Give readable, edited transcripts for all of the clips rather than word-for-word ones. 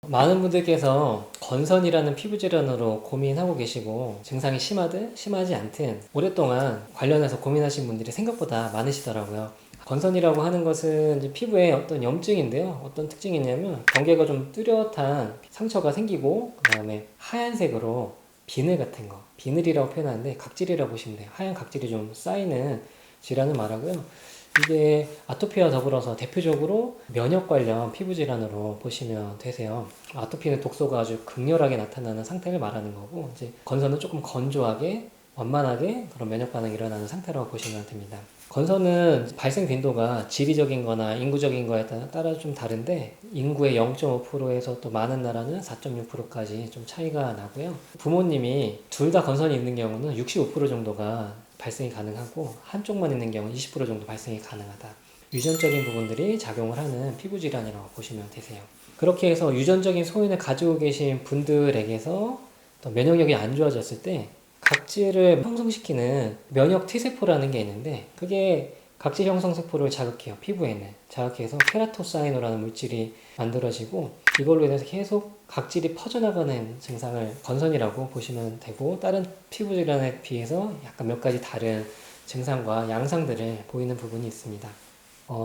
많은 분들께서 건선이라는 피부 질환으로 고민하고 계시고 증상이 심하든 심하지 않든 오랫동안 관련해서 고민하신 분들이 생각보다 많으시더라고요. 건선이라고 하는 것은 이제 피부에 어떤 염증인데요. 어떤 특징이 있냐면 경계가 좀 뚜렷한 상처가 생기고 그 다음에 하얀색으로 비늘 같은 거, 비늘이라고 표현하는데 각질이라고 보시면 돼요. 하얀 각질이 좀 쌓이는 질환을 말하고요. 이게 아토피와 더불어서 대표적으로 면역 관련 피부 질환으로 보시면 되세요. 아토피는 독소가 아주 극렬하게 나타나는 상태를 말하는 거고, 이제 건선은 조금 건조하게, 완만하게 그런 면역 반응이 일어나는 상태라고 보시면 됩니다. 건선은 발생 빈도가 지리적인 거나 인구적인 거에 따라 좀 다른데, 인구의 0.5%에서 또 많은 나라는 4.6%까지 좀 차이가 나고요. 부모님이 둘 다 건선이 있는 경우는 65% 정도가 발생이 가능하고 한쪽만 있는 경우 20% 정도 발생이 가능하다. 유전적인 부분들이 작용을 하는 피부 질환이라고 보시면 되세요. 그렇게 해서 유전적인 소인을 가지고 계신 분들에게서 또 면역력이 안 좋아졌을 때 각질을 형성시키는 면역 T세포라는 게 있는데 그게 각질 형성세포를 자극해요. 피부에는 자극해서 케라토사이노라는 물질이 만들어지고 이걸로 인해서 계속 각질이 퍼져나가는 증상을 건선이라고 보시면 되고 다른 피부 질환에 비해서 약간 몇 가지 다른 증상과 양상들을 보이는 부분이 있습니다.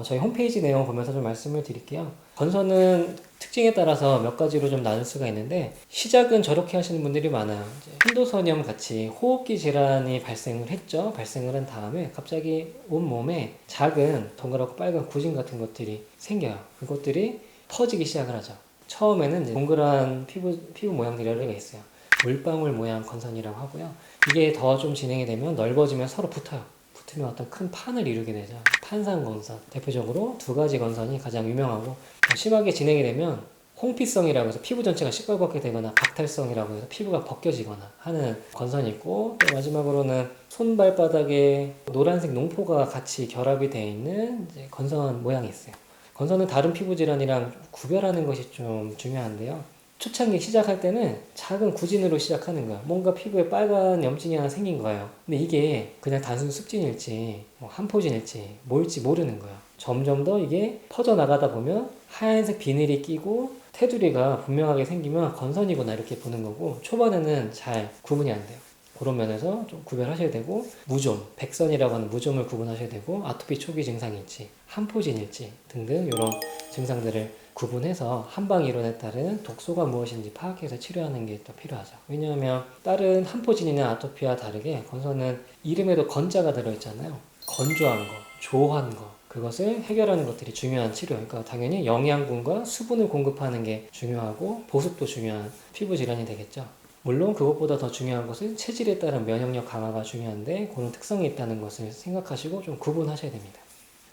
저희 홈페이지 내용 보면서 좀 말씀을 드릴게요. 건선은 특징에 따라서 몇 가지로 좀 나눌 수가 있는데 시작은 저렇게 하시는 분들이 많아요. 편도선염 같이 호흡기 질환이 발생을 했죠. 발생을 한 다음에 갑자기 온몸에 작은 동그랗고 빨간 구진 같은 것들이 생겨요. 그것들이 퍼지기 시작을 하죠. 처음에는 이제 동그란 피부 모양들이 여러 개가 있어요. 물방울 모양 건선이라고 하고요. 이게 더 좀 진행이 되면 넓어지면 서로 붙어요. 붙으면 어떤 큰 판을 이루게 되죠. 판상 건선. 대표적으로 두 가지 건선이 가장 유명하고 심하게 진행이 되면 홍피성이라고 해서 피부 전체가 시뻘겋게 되거나 박탈성이라고 해서 피부가 벗겨지거나 하는 건선이 있고 또 마지막으로는 손발바닥에 노란색 농포가 같이 결합이 되어 있는 이제 건선 모양이 있어요. 건선은 다른 피부 질환이랑 구별하는 것이 좀 중요한데요. 초창기 시작할 때는 작은 구진으로 시작하는 거야. 뭔가 피부에 빨간 염증이 하나 생긴 거예요. 근데 이게 그냥 단순 습진일지, 한포진일지, 뭘지 모르는 거야. 점점 더 이게 퍼져나가다 보면 하얀색 비늘이 끼고 테두리가 분명하게 생기면 건선이구나 이렇게 보는 거고 초반에는 잘 구분이 안 돼요. 그런 면에서 좀 구별하셔야 되고 무좀, 백선이라고 하는 무좀을 구분하셔야 되고 아토피 초기 증상일지, 한포진일지 등등 이런 증상들을 구분해서 한방 이론에 따른 독소가 무엇인지 파악해서 치료하는 게 또 필요하죠. 왜냐하면 다른 한포진이나 아토피와 다르게 건선은 이름에도 건자가 들어있잖아요. 건조한 거, 조한 거 그것을 해결하는 것들이 중요한 치료. 그러니까 당연히 영양분과 수분을 공급하는 게 중요하고 보습도 중요한 피부 질환이 되겠죠. 물론 그것보다 더 중요한 것은 체질에 따른 면역력 강화가 중요한데 그런 특성이 있다는 것을 생각하시고 좀 구분하셔야 됩니다.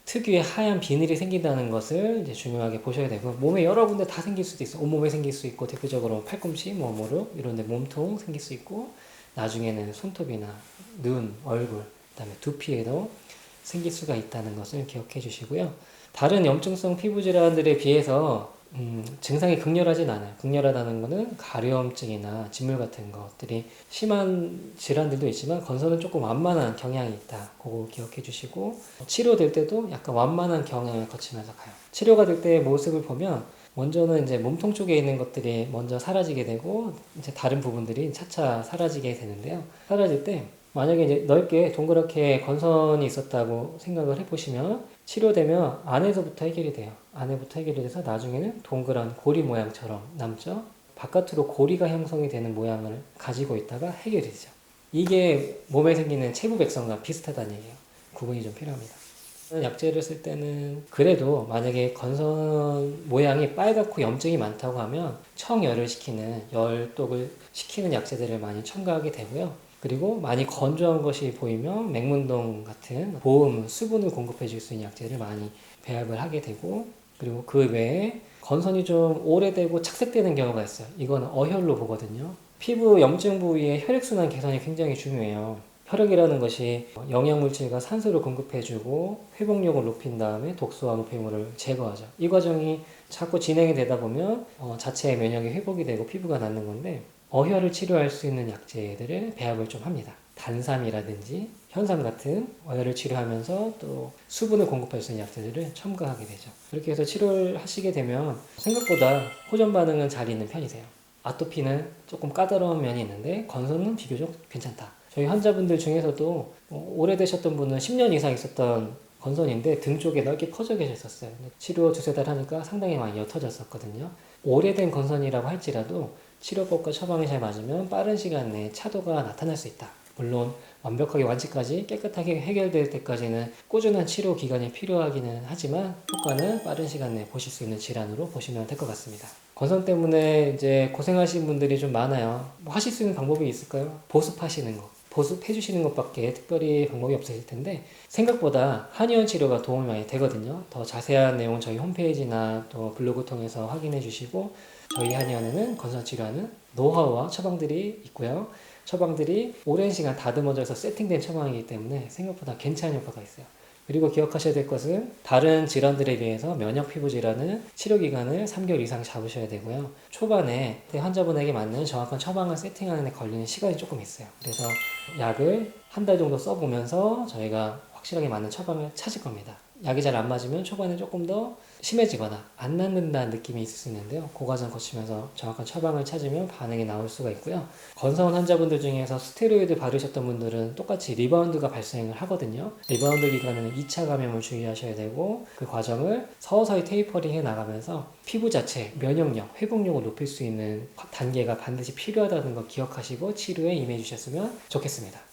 특유의 하얀 비늘이 생긴다는 것을 이제 중요하게 보셔야 되고 몸에 여러 군데 다 생길 수도 있어. 온몸에 생길 수 있고 대표적으로 팔꿈치, 무릎 이런 데 몸통 생길 수 있고 나중에는 손톱이나 눈, 얼굴, 그다음에 두피에도 생길 수가 있다는 것을 기억해 주시고요. 다른 염증성 피부 질환들에 비해서 증상이 극렬하진 않아요. 극렬하다는 것은 가려움증이나 진물 같은 것들이 심한 질환들도 있지만 건선은 조금 완만한 경향이 있다. 그거 기억해 주시고 치료될 때도 약간 완만한 경향을 거치면서 가요. 치료가 될 때의 모습을 보면 먼저는 이제 몸통 쪽에 있는 것들이 먼저 사라지게 되고 이제 다른 부분들이 차차 사라지게 되는데요. 사라질 때 만약에 이제 넓게 동그랗게 건선이 있었다고 생각을 해보시면 치료되면 안에서부터 해결이 돼요. 안에부터 해결이 돼서 나중에는 동그란 고리 모양처럼 남죠. 바깥으로 고리가 형성이 되는 모양을 가지고 있다가 해결이 되죠. 이게 몸에 생기는 체부백선과 비슷하다는 얘기예요. 구분이 좀 필요합니다. 약재를 쓸 때는 그래도 만약에 건선 모양이 빨갛고 염증이 많다고 하면 청열을 시키는 열독을 시키는 약재들을 많이 첨가하게 되고요. 그리고 많이 건조한 것이 보이면 맹문동 같은 보험, 수분을 공급해 줄 수 있는 약재를 많이 배합을 하게 되고 그리고 그 외에 건선이 좀 오래되고 착색되는 경우가 있어요. 이건 어혈로 보거든요. 피부 염증 부위의 혈액순환 개선이 굉장히 중요해요. 혈액이라는 것이 영양물질과 산소를 공급해주고 회복력을 높인 다음에 독소와 노폐물을 제거하죠. 이 과정이 자꾸 진행이 되다 보면 자체의 면역이 회복이 되고 피부가 낫는 건데 어혈을 치료할 수 있는 약재들을 배합을 좀 합니다. 단삼이라든지 현상 같은 어혈을 치료하면서 또 수분을 공급할 수 있는 약들을 첨가하게 되죠. 그렇게 해서 치료를 하시게 되면 생각보다 호전 반응은 잘 있는 편이세요. 아토피는 조금 까다로운 면이 있는데 건선은 비교적 괜찮다. 저희 환자분들 중에서도 오래되셨던 분은 10년 이상 있었던 건선인데 등 쪽에 넓게 퍼져 계셨었어요. 치료 두세 달 하니까 상당히 많이 옅어졌었거든요. 오래된 건선이라고 할지라도 치료법과 처방이 잘 맞으면 빠른 시간 내에 차도가 나타날 수 있다. 물론 완벽하게 완치까지 깨끗하게 해결될 때까지는 꾸준한 치료 기간이 필요하기는 하지만 효과는 빠른 시간 내에 보실 수 있는 질환으로 보시면 될 것 같습니다. 건선 때문에 이제 고생하시는 분들이 좀 많아요. 뭐 하실 수 있는 방법이 있을까요? 보습하시는 거. 보습해 주시는 것밖에 특별히 방법이 없으실 텐데 생각보다 한의원 치료가 도움이 많이 되거든요. 더 자세한 내용은 저희 홈페이지나 또 블로그 통해서 확인해 주시고 저희 한의원에는 건선 치료하는 노하우와 처방들이 있고요. 처방들이 오랜 시간 다듬어져서 세팅된 처방이기 때문에 생각보다 괜찮은 효과가 있어요. 그리고 기억하셔야 될 것은 다른 질환들에 비해서 면역 피부 질환은 치료 기간을 3개월 이상 잡으셔야 되고요. 초반에 환자분에게 맞는 정확한 처방을 세팅하는 데 걸리는 시간이 조금 있어요. 그래서 약을 한 달 정도 써보면서 저희가 확실하게 맞는 처방을 찾을 겁니다. 약이 잘 안 맞으면 초반에 조금 더 심해지거나 안 낫는다는 느낌이 있을 수 있는데요. 그 과정 거치면서 정확한 처방을 찾으면 반응이 나올 수가 있고요. 건선 환자분들 중에서 스테로이드 바르셨던 분들은 똑같이 리바운드가 발생을 하거든요. 리바운드 기간에는 2차 감염을 주의하셔야 되고 그 과정을 서서히 테이퍼링 해 나가면서 피부 자체 면역력, 회복력을 높일 수 있는 단계가 반드시 필요하다는 거 기억하시고 치료에 임해 주셨으면 좋겠습니다.